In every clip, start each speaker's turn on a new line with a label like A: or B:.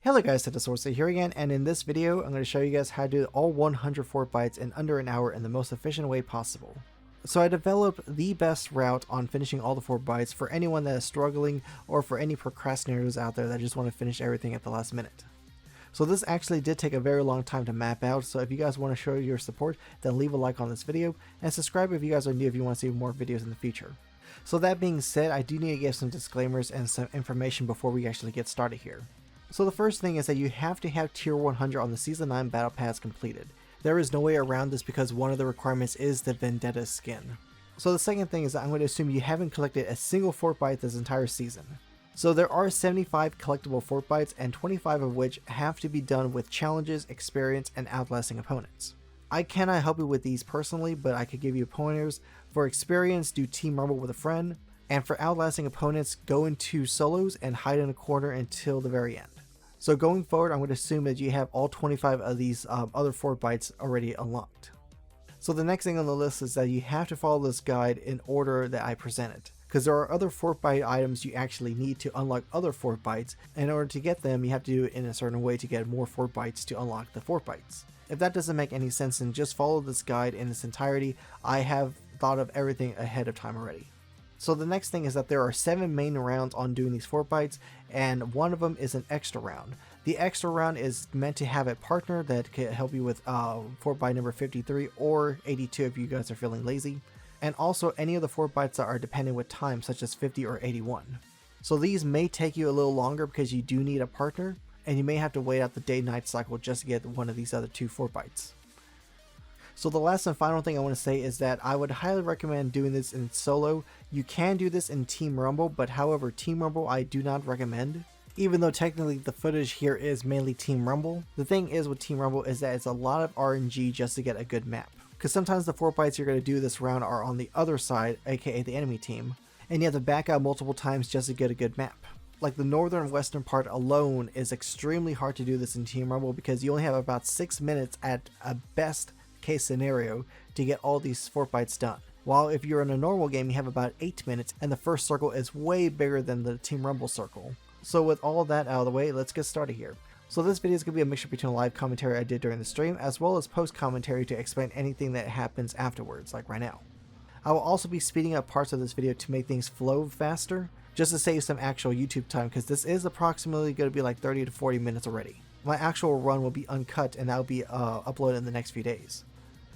A: Hello guys, Setosorcerer here again, and in this video I'm going to show you guys how to do all 100 Fortbytes in under an hour in the most efficient way possible. So I developed the best route on finishing all the Fortbytes for anyone that is struggling or for any procrastinators out there that just want to finish everything at the last minute. So this actually did take a very long time to map out, so if you guys want to show your support, then leave a like on this video and subscribe if you guys are new if you want to see more videos in the future. So that being said, I do need to give some disclaimers and some information before we actually get started here. So the first thing is that you have to have tier 100 on the season 9 battle pass completed. There is no way around this because one of the requirements is the Vendetta skin. So the second thing is that I'm going to assume you haven't collected a single Fortbyte this entire season. So there are 75 collectible Fortbytes and 25 of which have to be done with challenges, experience, and outlasting opponents. I cannot help you with these personally, but I could give you pointers. For experience, do Team Rumble with a friend, and for outlasting opponents, go into solos and hide in a corner until the very end. So going forward, I'm going to assume that you have all 25 of these other Fortbytes already unlocked. So the next thing on the list is that you have to follow this guide in order that I presented, because there are other Fortbyte items you actually need to unlock other Fortbytes. In order to get them, you have to do it in a certain way to get more Fortbytes to unlock the Fortbytes. If that doesn't make any sense, then just follow this guide in its entirety. I have thought of everything ahead of time already. So the next thing is that there are 7 main rounds on doing these Fortbytes, and one of them is an extra round. The extra round is meant to have a partner that can help you with Fortbyte number 53 or 82 if you guys are feeling lazy, and also any of the Fortbytes that are dependent with time, such as 50 or 81. So these may take you a little longer because you do need a partner, and you may have to wait out the day-night cycle just to get one of these other 2 Fortbytes. So the last and final thing I want to say is that I would highly recommend doing this in solo. You can do this in Team Rumble, but however, Team Rumble I do not recommend. Even though technically the footage here is mainly Team Rumble, the thing is with Team Rumble is that it's a lot of RNG just to get a good map. Because sometimes the Fortbytes you're going to do this round are on the other side, aka the enemy team, and you have to back out multiple times just to get a good map. Like the northern and western part alone is extremely hard to do this in Team Rumble because you only have about 6 minutes at a best case scenario to get all these Fortbytes done. While if you're in a normal game, you have about 8 minutes and the first circle is way bigger than the Team Rumble circle. So with all that out of the way, let's get started here. So this video is going to be a mixture between live commentary I did during the stream as well as post commentary to explain anything that happens afterwards, like right now. I will also be speeding up parts of this video to make things flow faster, just to save some actual YouTube time, because this is approximately going to be like 30 to 40 minutes already. My actual run will be uncut and that will be uploaded in the next few days.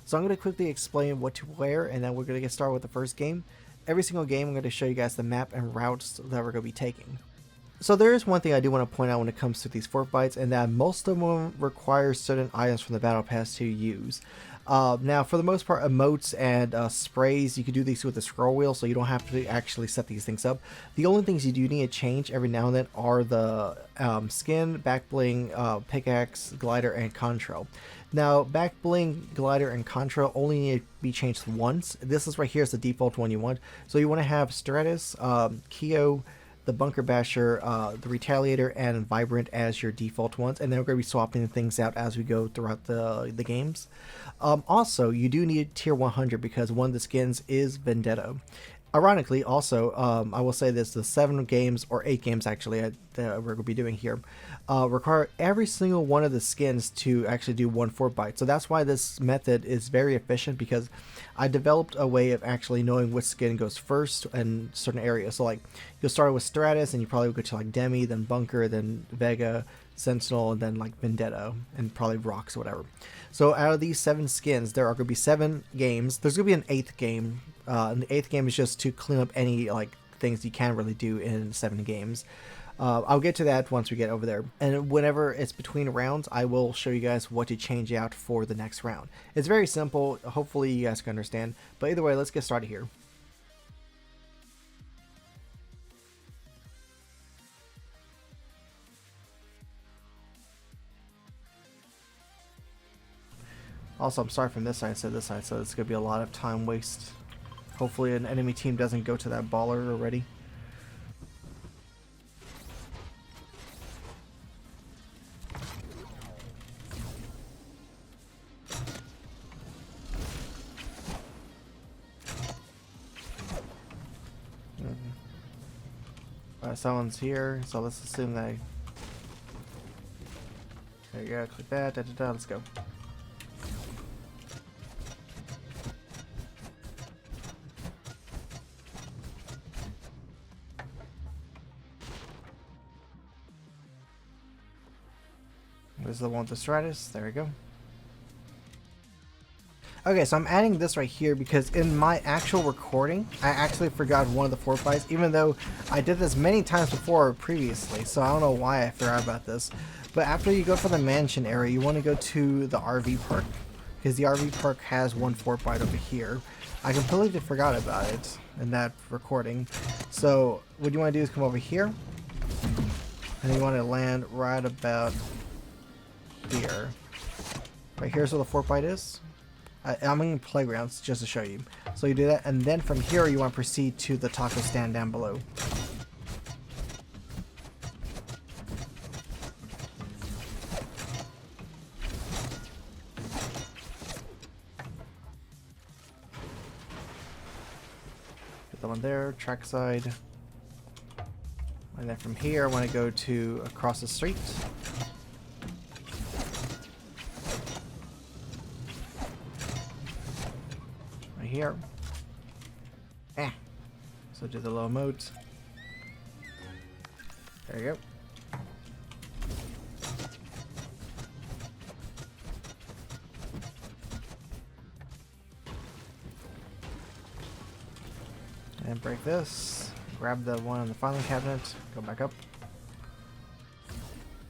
A: So I'm going to quickly explain what to wear, and then we're going to get started with the first game. Every single game I'm going to show you guys the map and routes that we're going to be taking. So there is one thing I do want to point out when it comes to these Fortbytes, and that most of them require certain items from the battle pass to use. Now for the most part, emotes and sprays, you can do these with the scroll wheel, so you don't have to actually set these things up. The only things you do need to change every now and then are the skin, back bling, pickaxe, glider, and contrail. Now back bling, glider, and contrail only need to be changed once. This is right here is the default one you want. So you want to have Stratus, Keo, the Bunker Basher, the Retaliator, and Vibrant as your default ones, and then we're going to be swapping things out as we go throughout the games. Also, you do need tier 100 because one of the skins is Vendetta. Ironically, also, I will say this, the 7 games, or 8 games actually, that we're going to be doing here, require every single one of the skins to actually do 1 Fortbyte. So that's why this method is very efficient, because I developed a way of actually knowing which skin goes first in certain areas. So like, you'll start with Stratus, and you probably go to like Demi, then Bunker, then Vega, Sentinel, and then like Vendetta, and probably Rocks or whatever. So out of these 7 skins, there are going to be 7 games. There's going to be an 8th game. And the 8th game is just to clean up any like things you can't really do in 7 games. I'll get to that once we get over there. And whenever it's between rounds, I will show you guys what to change out for the next round. It's very simple. Hopefully you guys can understand. But either way, let's get started here. Also, I'm sorry from this side instead of this side, so it's going to be a lot of time waste. Hopefully an enemy team doesn't go to that baller already. Alright, someone's here, so let's assume they... There you go, click that, let's go. This is the one with the Stratus, there we go. Okay, so I'm adding this right here because in my actual recording, I actually forgot one of the Fortbytes, even though I did this many times before previously, so I don't know why I forgot about this. But after you go for the mansion area, you want to go to the RV park, because the RV park has one Fortbyte over here. I completely forgot about it in that recording. So what you want to do is come over here, and you want to land right about here. Right here's where the Fortbyte is. I'm in playgrounds just to show you. So you do that, and then from here you want to proceed to the taco stand down below. Get the one there, trackside. And then from here I want to go to across the street. Here. So do the low mode. There you go. And break this. Grab the one on the filing cabinet. Go back up.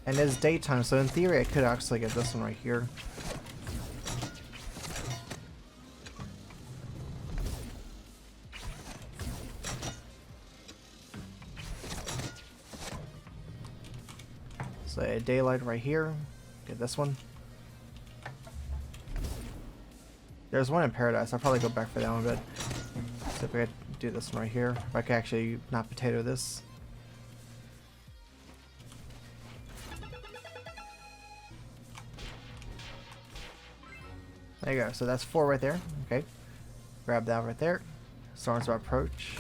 A: And it's daytime, so in theory I could actually get this one right here. So a daylight right here. Get this one. There's one in Paradise. I'll probably go back for that one, but see if I could do this one right here. If I could actually not potato this. There you go. So that's 4 right there. Okay. Grab that right there. Starting to approach.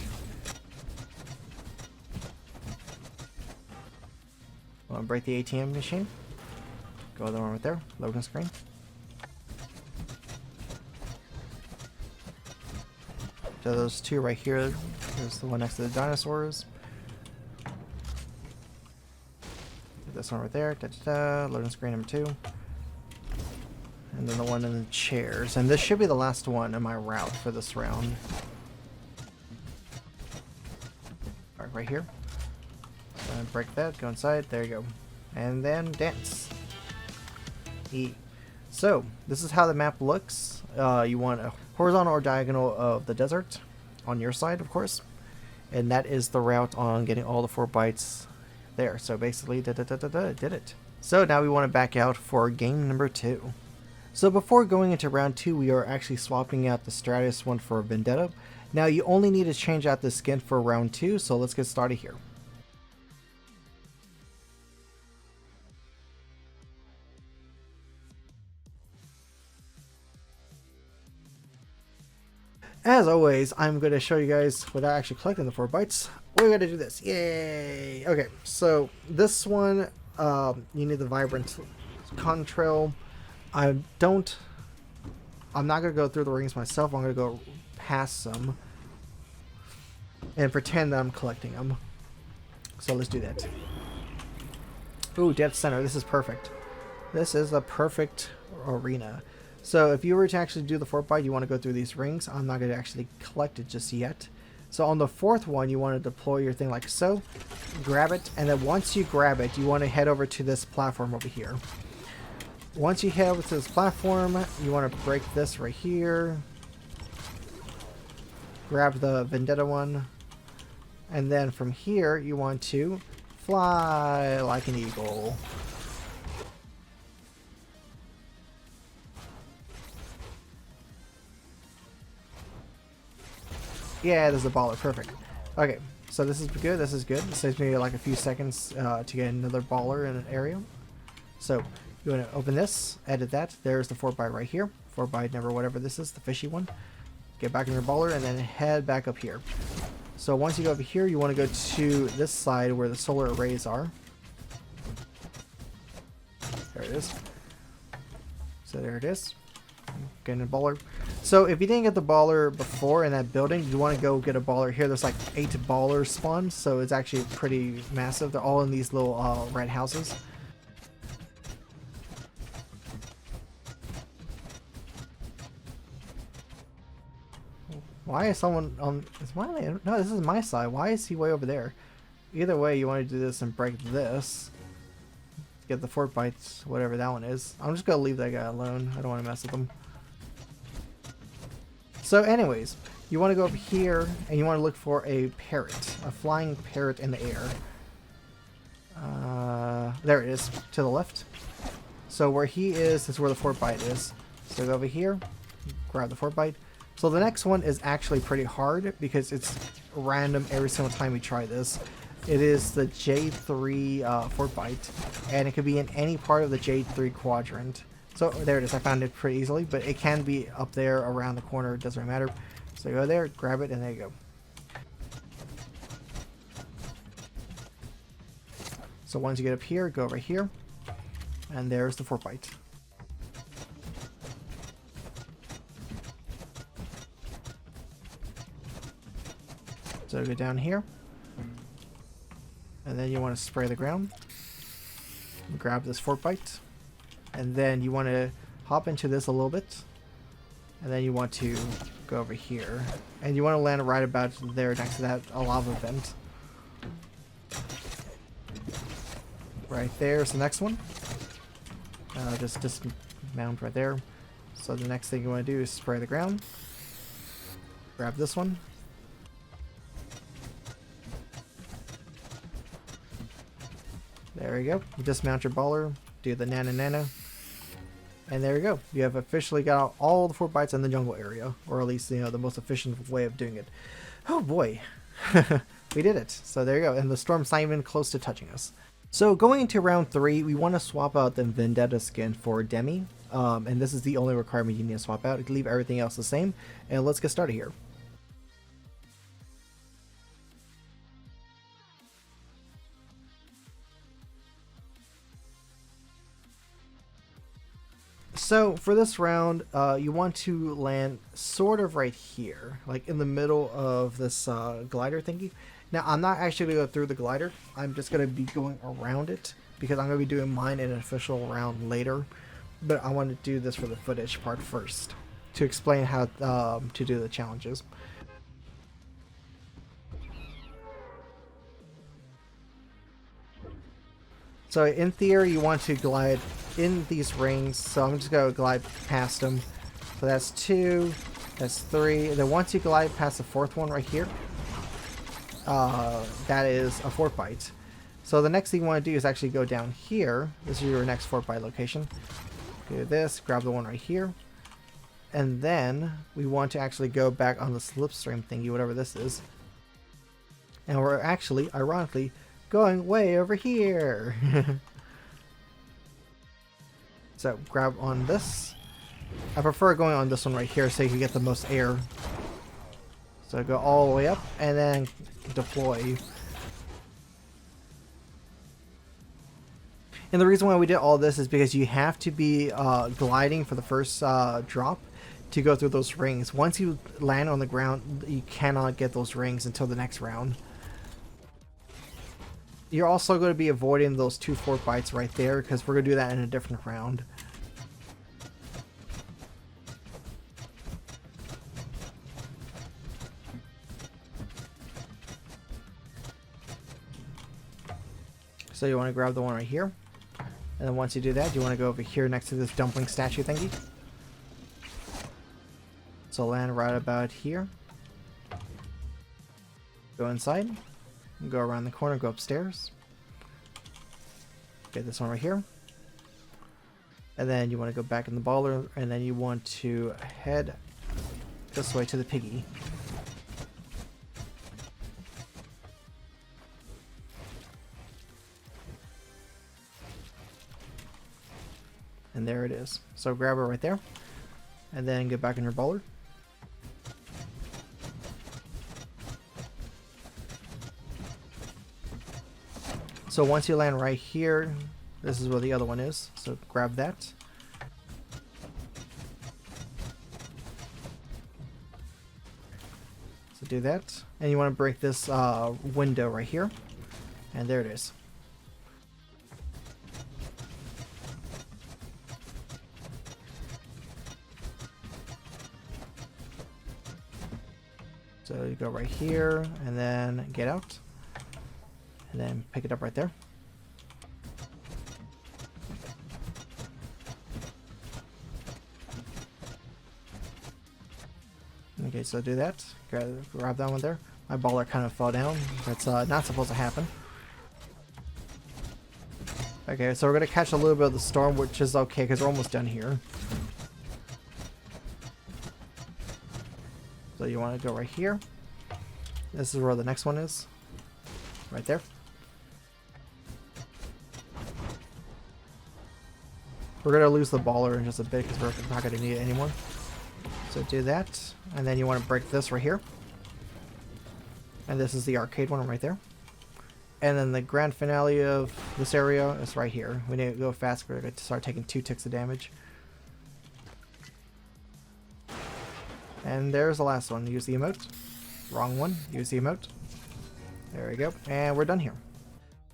A: Want to break the ATM machine. Go the one right there. Loading screen. So those 2 right here. There's the one next to the dinosaurs. This one right there. Loading screen number 2. And then the one in the chairs. And this should be the last one in my route for this round. Alright, right here. Break that, go inside, there you go. And then dance. E. So, this is how the map looks. You want a horizontal or diagonal of the desert on your side, of course. And that is the route on getting all the Fortbytes there. So basically, did it. So now we want to back out for game number 2. So before going into round 2, we are actually swapping out the Stratus one for Vendetta. Now you only need to change out the skin for round 2, so let's get started here. As always, I'm going to show you guys without actually collecting the Fortbytes. We're going to do this. Yay! Okay, so this one, you need the Vibrant Contrail. I'm not going to go through the rings myself. I'm going to go past some and pretend that I'm collecting them. So let's do that. Ooh, Dead Center. This is perfect. This is a perfect arena. So if you were to actually do the Fortbyte, you want to go through these rings. I'm not going to actually collect it just yet. So on the 4th one, you want to deploy your thing like so. Grab it, and then once you grab it, you want to head over to this platform over here. Once you head over to this platform, you want to break this right here. Grab the Vendetta one. And then from here, you want to fly like an eagle. Yeah, there's a baller. Perfect. Okay, so this is good. This is good. It saves me like a few seconds to get another baller in an area. So you want to open this, edit that. There's the Fortbyte right here. Fortbyte number whatever this is, the fishy one. Get back in your baller and then head back up here. So once you go over here, you want to go to this side where the solar arrays are. There it is. So there it is. Getting a baller. So if you didn't get the baller before in that building, you want to go get a baller here. There's like 8 ballers spawned, so it's actually pretty massive. They're all in these little red houses. Why is someone on... No, this is my side. Why is he way over there? Either way, you want to do this and break this. Get the Fortbytes, whatever that one is. I'm just going to leave that guy alone. I don't want to mess with him. So anyways, you want to go up here and you want to look for a parrot. A flying parrot in the air. There it is. To the left. So where he is where the Fortbyte is. So go over here. Grab the Fortbyte. So the next one is actually pretty hard because it's random every single time we try this. It is the J3 Fortbyte, and it could be in any part of the J3 quadrant. So there it is. I found it pretty easily, but it can be up there around the corner. It doesn't really matter. So go there, grab it, and there you go. So once you get up here, go over here, and there's the Fortbyte. So go down here, and then you want to spray the ground. Grab this Fortbyte, and then you want to hop into this a little bit, and then you want to go over here, and you want to land right about there next to that lava vent. Right there's the next one. Just dismount right there. So the next thing you want to do is spray the ground. Grab this one. There you go. Dismount your baller, do the nana, and there you go. You have officially got all the Fortbytes in the jungle area, or at least, you know, the most efficient way of doing it. Oh boy, we did it. So there you go, and the storm's not even close to touching us. So going into round 3, we want to swap out the Vendetta skin for Demi, and this is the only requirement you need to swap out. You can leave everything else the same, and let's get started here. So for this round, you want to land sort of right here, like in the middle of this glider thingy. Now I'm not actually going to go through the glider, I'm just going to be going around it, because I'm going to be doing mine in an official round later, but I want to do this for the footage part first, to explain how to do the challenges. So in theory, you want to glide in these rings. So I'm just going to glide past them. So that's 2, that's 3. And then once you glide past the 4th one right here, that is a Fortbyte. So the next thing you want to do is actually go down here. This is your next Fortbyte location. Do this, grab the one right here. And then we want to actually go back on the slipstream thingy, whatever this is. And we're actually, ironically, going way over here. So grab on this. I prefer going on this one right here so you can get the most air. So go all the way up and then deploy. And the reason why we did all this is because you have to be gliding for the first drop to go through those rings. Once you land on the ground, you cannot get those rings until the next round. You're also going to be avoiding those 2 Fortbytes right there, because we're going to do that in a different round. So you want to grab the one right here. And then once you do that, you want to go over here next to this dumpling statue thingy. So land right about here. Go inside. Go around the corner, go upstairs. Get this one right here. And then you want to go back in the baller, and then you want to head this way to the piggy. And there it is. So grab her right there, and then get back in your baller. So once you land right here, This is where the other one is, so grab that. So do that, and you want to break this window right here, and there it is. So you go right here, and then get out, and then pick it up right there. Okay, so do that. Grab that one there. My baller kind of fell down. That's not supposed to happen. Okay, so we're going to catch a little bit of the storm, which is okay because we're almost done here. So you want to go right here. This is where the next one is. Right there. We're going to lose the baller in just a bit because we're not going to need it anymore. So do that. And then you want to break this right here. And this is the arcade one right there. And then the grand finale of this area is right here. We need to go fast. We're going to start taking 2 ticks of damage. And there's the last one. Use the emote. Wrong one. Use the emote. There we go. And we're done here.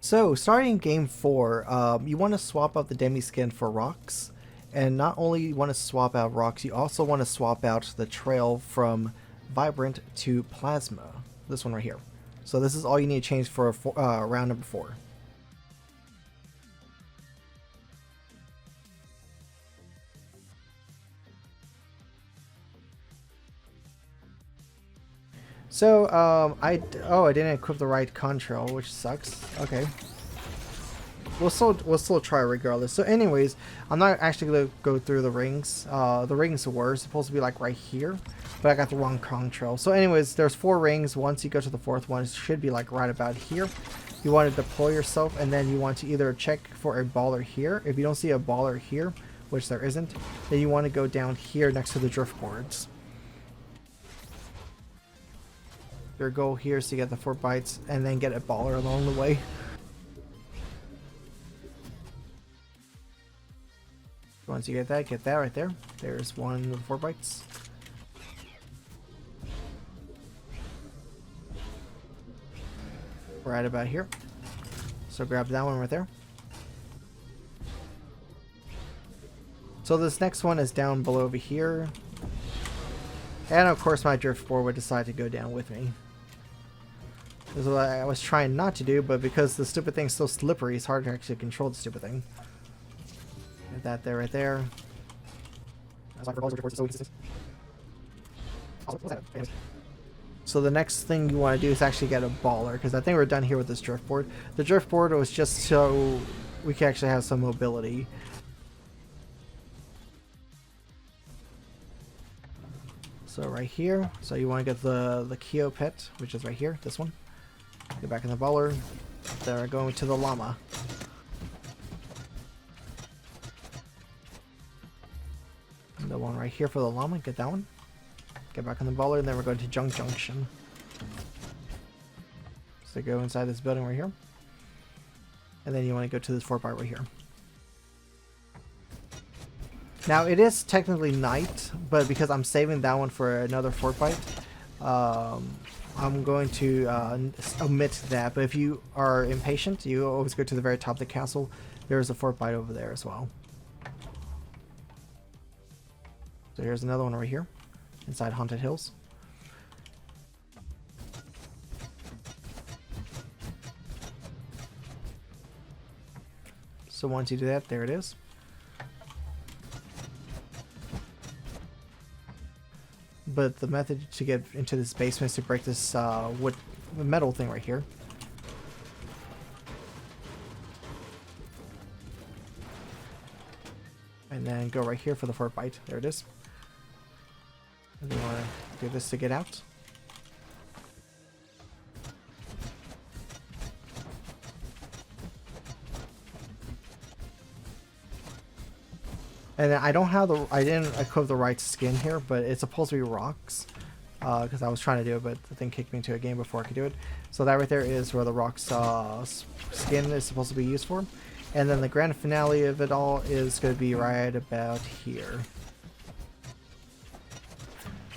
A: So starting game 4, you want to swap out the demi skin for rocks. And not only you want to swap out rocks, you also want to swap out the trail from vibrant to plasma. This one right here. So this is all you need to change for round number 4. So I didn't equip the right contrail, which sucks. Okay. We'll still try regardless. So anyways, I'm not actually going to go through the rings. The rings were supposed to be like right here, but I got the wrong contrail. So anyways, there's 4 rings. Once you go to the 4th one, it should be like right about here. You want to deploy yourself, and then you want to either check for a baller here. If you don't see a baller here, which there isn't, then you want to go down here next to the drift boards. Your goal here is to get the Fortbytes and then get a baller along the way. Once you get that right there. There's one of the Fortbytes. Right about here. So grab that one right there. So this next one is down below over here. And of course my drift board would decide to go down with me. This is what I was trying not to do, but because the stupid thing's so slippery, it's hard to actually control the stupid thing. Get that there, right there. So the next thing you want to do is actually get a baller, because I think we're done here with this drift board. The drift board was just so we can actually have some mobility. So right here, so you want to get the Kyo pet, which is right here, this one. Get back in the baller. They're going to the llama. And the one right here for the llama, get that one. Get back in the baller, and then we're going to Junk Junction. So go inside this building right here. And then you want to go to this Fortbyte right here. Now it is technically night, but because I'm saving that one for another Fortbyte, I'm going to omit that. But if you are impatient, you always go to the very top of the castle. There's a Fortbyte over there as well. So here's another one right here, inside Haunted Hills. So once you do that, there it is. But the method to get into this basement is to break this wood metal thing right here. And then go right here for the Fortbyte. There it is. And then you want to do this to get out. And I don't have I didn't equip the right skin here, but it's supposed to be rocks. Because I was trying to do it, but the thing kicked me into a game before I could do it. So that right there is where the rocks skin is supposed to be used for. And then the grand finale of it all is going to be right about here.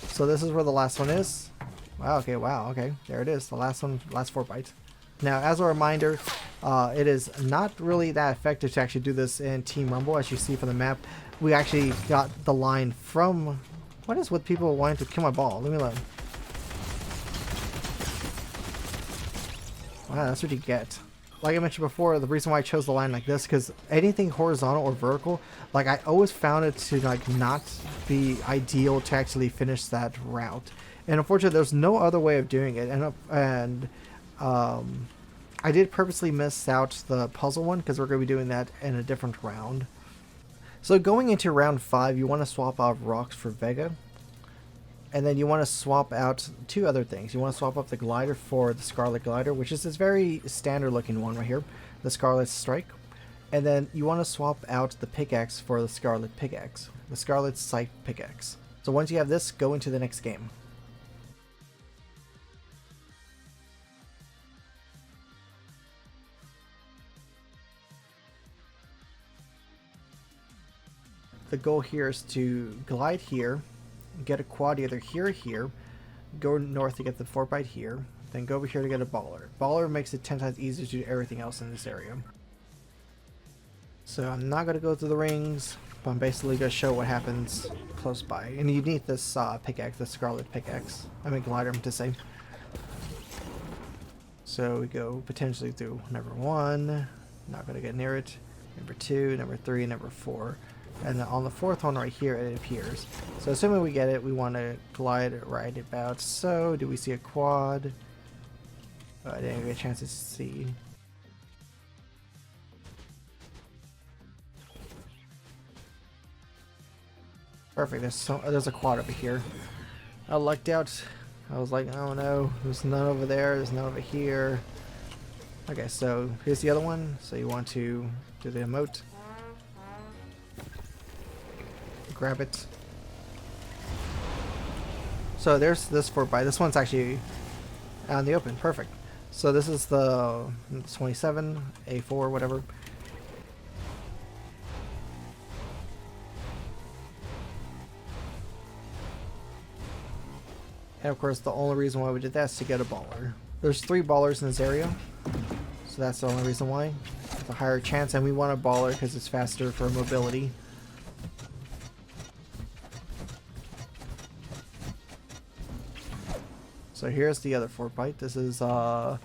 A: So this is where the last one is. Wow, okay, there it is, the last one, last Fortbyte. Now, as a reminder, it is not really that effective to actually do this in Team Rumble. As you see from the map, we actually got the line from... What is with people wanting to kill my ball? Leave me alone. Wow, that's what you get. Like I mentioned before, the reason why I chose the line like this, because anything horizontal or vertical, like I always found it to like not be ideal to actually finish that route. And unfortunately, there's no other way of doing it. And I did purposely miss out the puzzle one because we're going to be doing that in a different round. So going into round 5, you want to swap out rocks for Vega. And then you want to swap out 2 other things. You want to swap up the glider for the Scarlet Glider, which is this very standard looking one right here, the Scarlet Strike. And then you want to swap out the pickaxe for the Scarlet Pickaxe, the Scarlet Scythe Pickaxe. So once you have this, go into the next game. The goal here is to glide here, get a quad either here or here, go north to get the Fortbyte here, then go over here to get a baller. Baller makes it 10 times easier to do everything else in this area. So I'm not going to go through the rings, but I'm basically going to show what happens close by. And you need this pickaxe, the Scarlet Pickaxe. I mean glider, to say. So we go potentially through number 1, not going to get near it, number 2, number 3, number 4. And then on the 4th one right here, it appears. So assuming we get it, we want to glide right about so. Do we see a quad? I didn't get a chance to see. Perfect. There's a quad over here. I lucked out. I was like, oh no, there's none over there. There's none over here. Okay, so here's the other one. So you want to do the emote. Grab it. So there's this Fortbyte. This one's actually out in the open. Perfect. So this is the 27, A4, whatever. And of course, the only reason why we did that is to get a baller. There's 3 ballers in this area, so that's the only reason why. It's a higher chance, and we want a baller because it's faster for mobility. So here's the other Fortbyte. This is the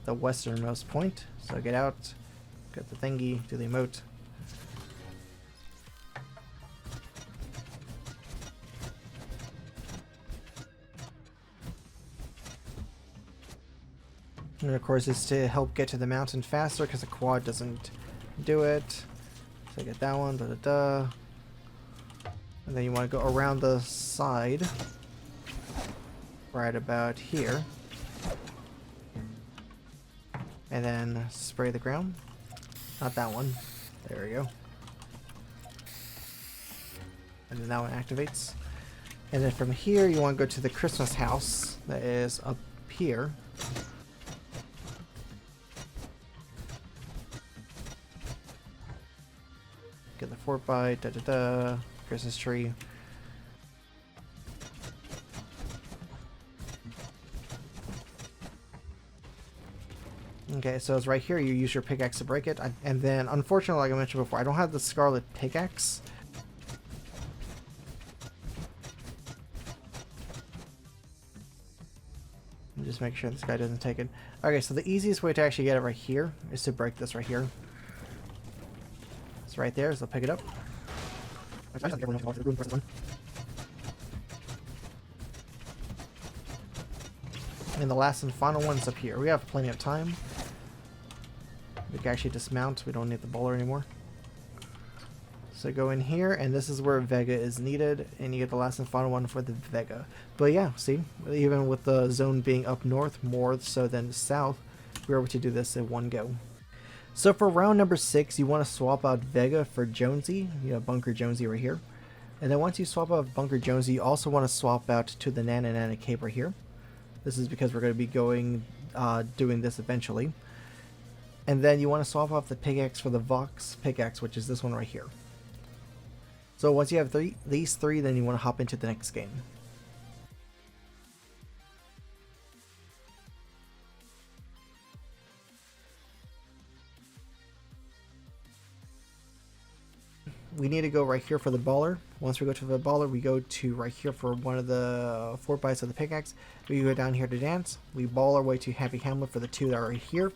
A: westernmost point. So get out, get the thingy, do the emote. And of course it's to help get to the mountain faster because the quad doesn't do it. So get that one, da da da. And then you want to go around the side. Right about here. And then spray the ground. Not that one. There we go. And then that one activates. And then from here you want to go to the Christmas house that is up here. Get the Fortbyte, da da da, Christmas tree. Okay, so it's right here. You use your pickaxe to break it. And then, unfortunately, like I mentioned before, I don't have the Scarlet Pickaxe. Just make sure this guy doesn't take it. Okay, so the easiest way to actually get it right here is to break this right here. It's right there, so pick it up. And the last and final one's up here. We have plenty of time. We can actually dismount. We don't need the bowler anymore. So go in here, and this is where Vega is needed, and you get the last and final one for the Vega. But yeah, see, even with the zone being up north more so than south, we're able to do this in one go. So for round number 6, you want to swap out Vega for Jonesy. You know, Bunker Jonesy right here. And then once you swap out Bunker Jonesy, you also want to swap out to the Nana Nana Cape right here. This is because we're going to be doing this eventually. And then you want to swap off the pickaxe for the Vox pickaxe, which is this one right here. So once you have these three, then you want to hop into the next game. We need to go right here for the baller. Once we go to the baller, we go to right here for one of the Fortbytes of the pickaxe. We go down here to dance. We ball our way to Happy Hamlet for the two that are right here.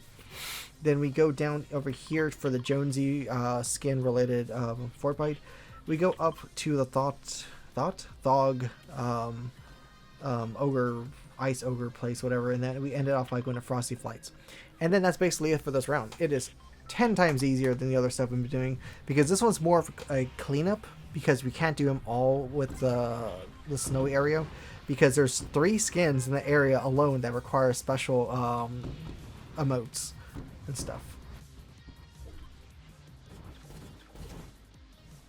A: Then we go down over here for the Jonesy skin related Fortbyte. We go up to the Thog ogre, ice ogre place, whatever, and then we ended off by going to Frosty Flights. And then that's basically it for this round. It is 10 times easier than the other stuff we've been doing, because this one's more of a cleanup, because we can't do them all with the snowy area, because there's 3 skins in the area alone that require special emotes and stuff.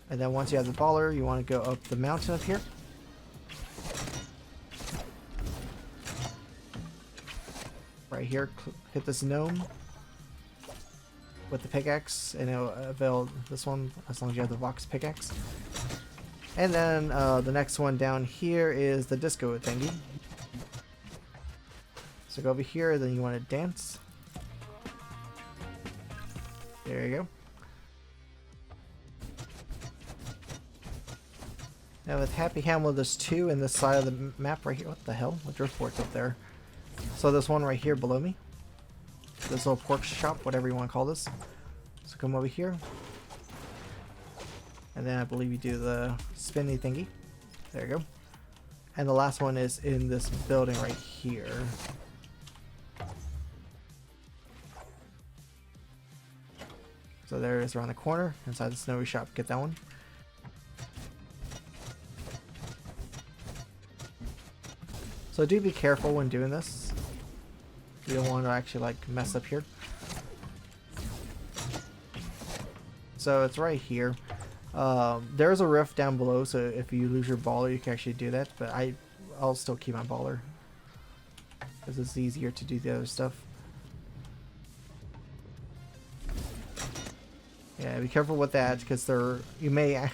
A: And then once you have the baller, you want to go up the mountain up here. Right here, hit this gnome with the pickaxe, and it'll avail this one as long as you have the Vox pickaxe. And then the next one down here is the disco thingy. So go over here, then you want to dance. There you go. Now with Happy Hamlet, there's 2 in this side of the map right here. What the hell? What driftboard's up there? So there's one right here below me. This little pork shop, whatever you want to call this. So come over here. And then I believe you do the spinny thingy. There you go. And the last one is in this building right here. So there it is around the corner, inside the snowy shop. Get that one. So do be careful when doing this. You don't want to actually like mess up here. So it's right here. There's a rift down below, so if you lose your baller, you can actually do that. But I'll still keep my baller, because it's easier to do the other stuff. Yeah, be careful with that, because you may yeah,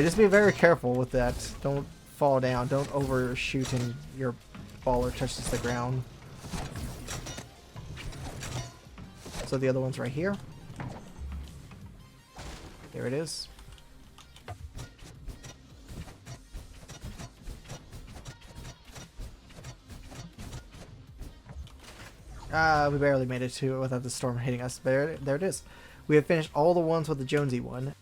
A: just be very careful with that. Don't fall down. Don't overshoot and your baller touches the ground. So the other one's right here. There it is. We barely made it to it without the storm hitting us. There it is. We have finished all the ones with the Jonesy one.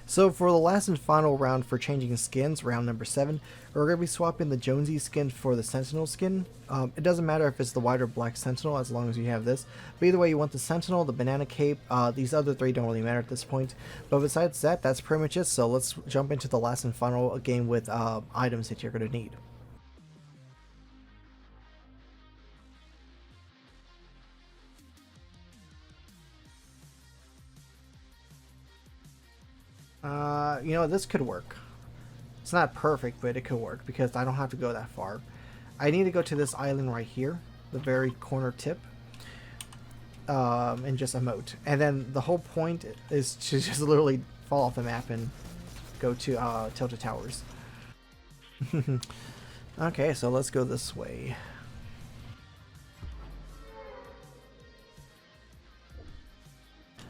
A: So for the last and final round for changing skins, round number 7, we're going to be swapping the Jonesy skin for the Sentinel skin. It doesn't matter if it's the white or black Sentinel as long as you have this. But either way, you want the Sentinel, the banana cape. These other 3 don't really matter at this point. But besides that, that's pretty much it. So let's jump into the last and final game with items that you're going to need. You know, this could work. It's not perfect, but it could work because I don't have to go that far. I need to go to this island right here, the very corner tip, and just emote. And then the whole point is to just literally fall off the map and go to Tilted Towers. Okay, so let's go this way.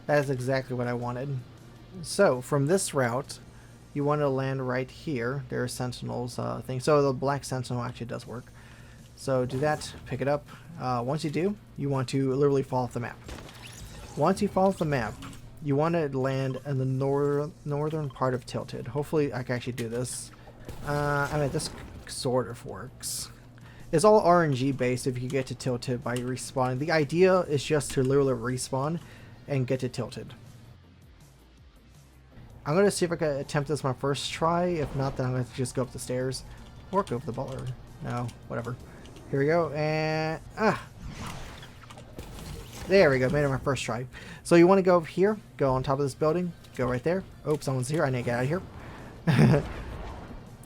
A: That is exactly what I wanted. So from this route, you want to land right here. There are sentinels thing. So the black sentinel actually does work. So do that, pick it up. Once you do, you want to literally fall off the map. Once you fall off the map, you want to land in the northern part of Tilted. Hopefully I can actually do this. I mean, this sort of works. It's all RNG based if you get to Tilted by respawning. The idea is just to literally respawn and get to Tilted. I'm going to see if I can attempt this my first try. If not, then I'm going to just go up the stairs. Or go up the baller. No, whatever. Here we go. And... there we go. Made it my first try. So you want to go over here. Go on top of this building. Go right there. Oh, someone's here. I need to get out of here.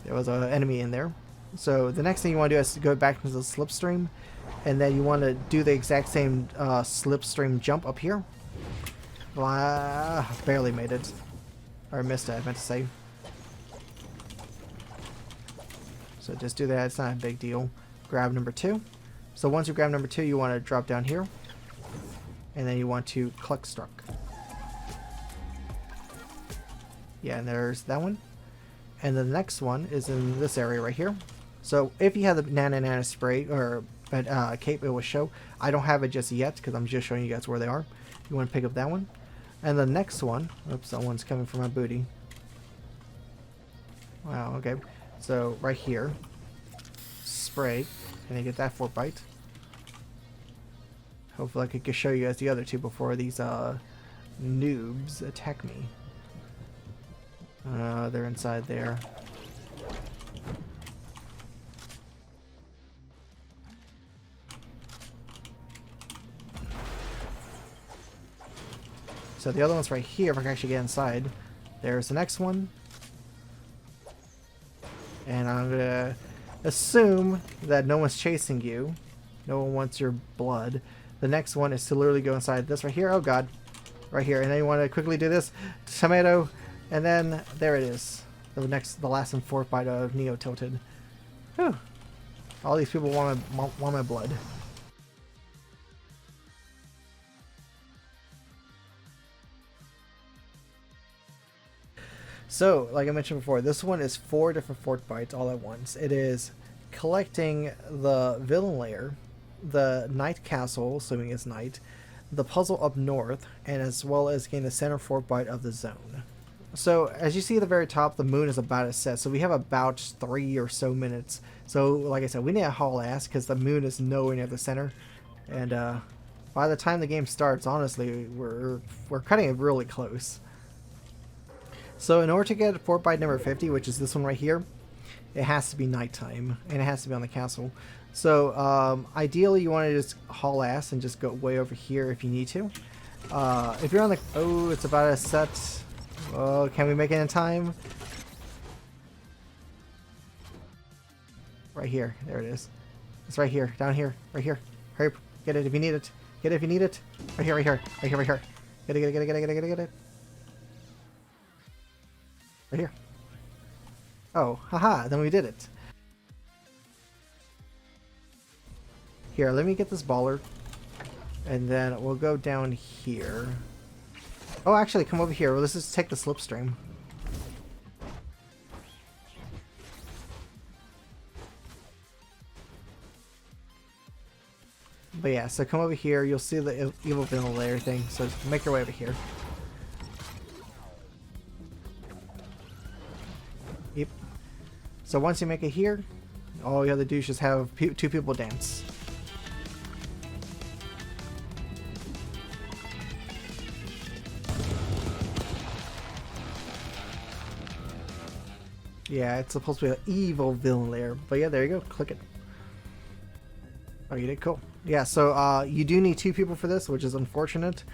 A: There was an enemy in there. So the next thing you want to do is go back into the slipstream, and then you want to do the exact same slipstream jump up here. Barely made it. Or missed it, I meant to say. So just do that, it's not a big deal. Grab number 2. So once you grab number 2, you want to drop down here. And then you want to cluck struck. Yeah, and there's that one. And the next one is in this area right here. So if you have the banana spray or cape, it will show. I don't have it just yet because I'm just showing you guys where they are. You want to pick up that one. And the next one, oops, that one's coming from my booty. Wow, okay. So right here, spray, and I get that Fortbyte. Hopefully I could show you guys the other two before these noobs attack me. They're inside there. So the other one's right here, if I can actually get inside. There's the next one. And I'm gonna assume that no one's chasing you. No one wants your blood. The next one is to literally go inside this right here. Oh god. Right here. And then you want to quickly do this. Tomato. And then there it is. The last and fourth bite of Neo Tilted. Whew. All these people want my blood. So, like I mentioned before, this one is 4 different Fortbytes all at once. It is collecting the villain lair, the night castle, assuming it's night, the puzzle up north, and as well as getting the center Fortbyte of the zone. So, as you see at the very top, the moon is about as set, so we have about 3 or so minutes. So, like I said, we need to haul ass because the moon is nowhere near the center. And by the time the game starts, honestly, we're cutting it really close. So in order to get Fortbyte number 50, which is this one right here, it has to be nighttime, and it has to be on the castle. So ideally you want to just haul ass and just go way over here if you need to. If you're on the... Oh, it's about a set. Oh, can we make it in time? Right here. There it is. It's right here. Down here. Right here. Hurry up. Get it if you need it. Get it if you need it. Right here, right here. Right here, right here. Get it, get it, get it, get it, get it, get it. Right here. Oh, haha, then we did it. Here, let me get this baller. And then we'll go down here. Oh, actually, come over here. Well, let's just take the slipstream. But yeah, so come over here. You'll see the evil villain layer thing. So make your way over here. Yep. So once you make it here, all you have to do is just have 2 people dance. Yeah, it's supposed to be an evil villain lair. But yeah, there you go. Click it. Oh, you did? Cool. Yeah, so you do need 2 people for this, which is unfortunate.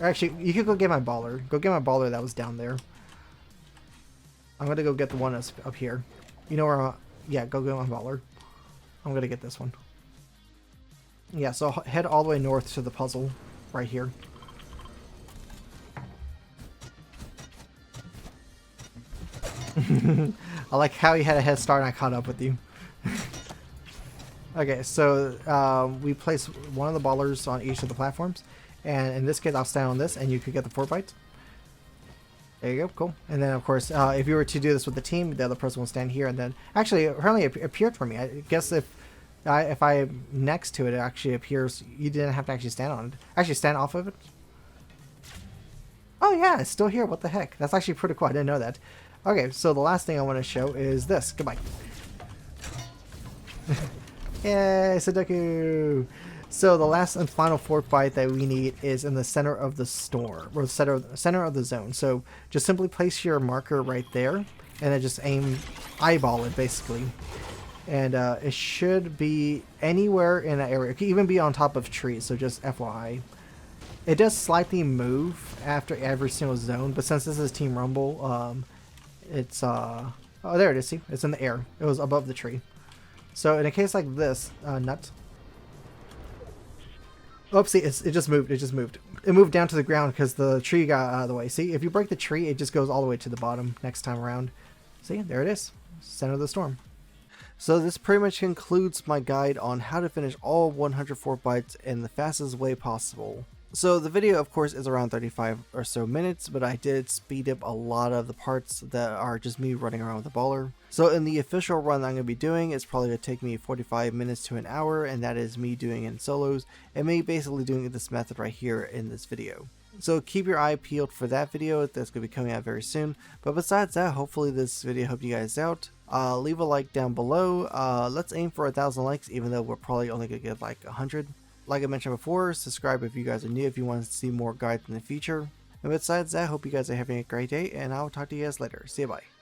A: Actually, you could go get my baller. Go get my baller that was down there. I'm gonna go get the one that's up here. You know where? Yeah, go get my baller. I'm gonna get this one. Yeah, so head all the way north to the puzzle, right here. I like how you had a head start and I caught up with you. Okay, so we place one of the ballers on each of the platforms. And in this case, I'll stand on this, and you could get the Fortbyte. There you go, cool. And then, of course, if you were to do this with the team, the other person will stand here, and then... Actually, apparently it appeared for me. I guess if I'm next to it, it actually appears... You didn't have to actually stand on it. Actually, stand off of it. Oh, yeah, it's still here. What the heck? That's actually pretty cool. I didn't know that. Okay, so the last thing I want to show is this. Goodbye. Yay, Sudoku! So the last and final Fortbyte that we need is in the center of the storm, or the center of the zone. So just simply place your marker right there, and then just eyeball it basically. And it should be anywhere in that area. It could even be on top of trees, so just FYI. It does slightly move after every single zone, but since this is Team Rumble, it's oh, there it is. See, it's in the air. It was above the tree. So in a case like this, nuts. Oopsie, it just moved. It just moved. It moved down to the ground because the tree got out of the way. See, if you break the tree, it just goes all the way to the bottom next time around. See, there it is. Center of the storm. So this pretty much concludes my guide on how to finish all 100 Fortbytes in the fastest way possible. So the video of course is around 35 or so minutes, but I did speed up a lot of the parts that are just me running around with the baller. So in the official run that I'm going to be doing, it's probably going to take me 45 minutes to an hour, and that is me doing in solos, and me basically doing this method right here in this video. So keep your eye peeled for that video, that's going to be coming out very soon. But besides that, hopefully this video helped you guys out. Leave a like down below. Let's aim for 1,000 likes, even though we're probably only going to get like 100. Like I mentioned before, subscribe if you guys are new, if you want to see more guides in the future. And besides that, I hope you guys are having a great day, and I'll talk to you guys later. See you, bye.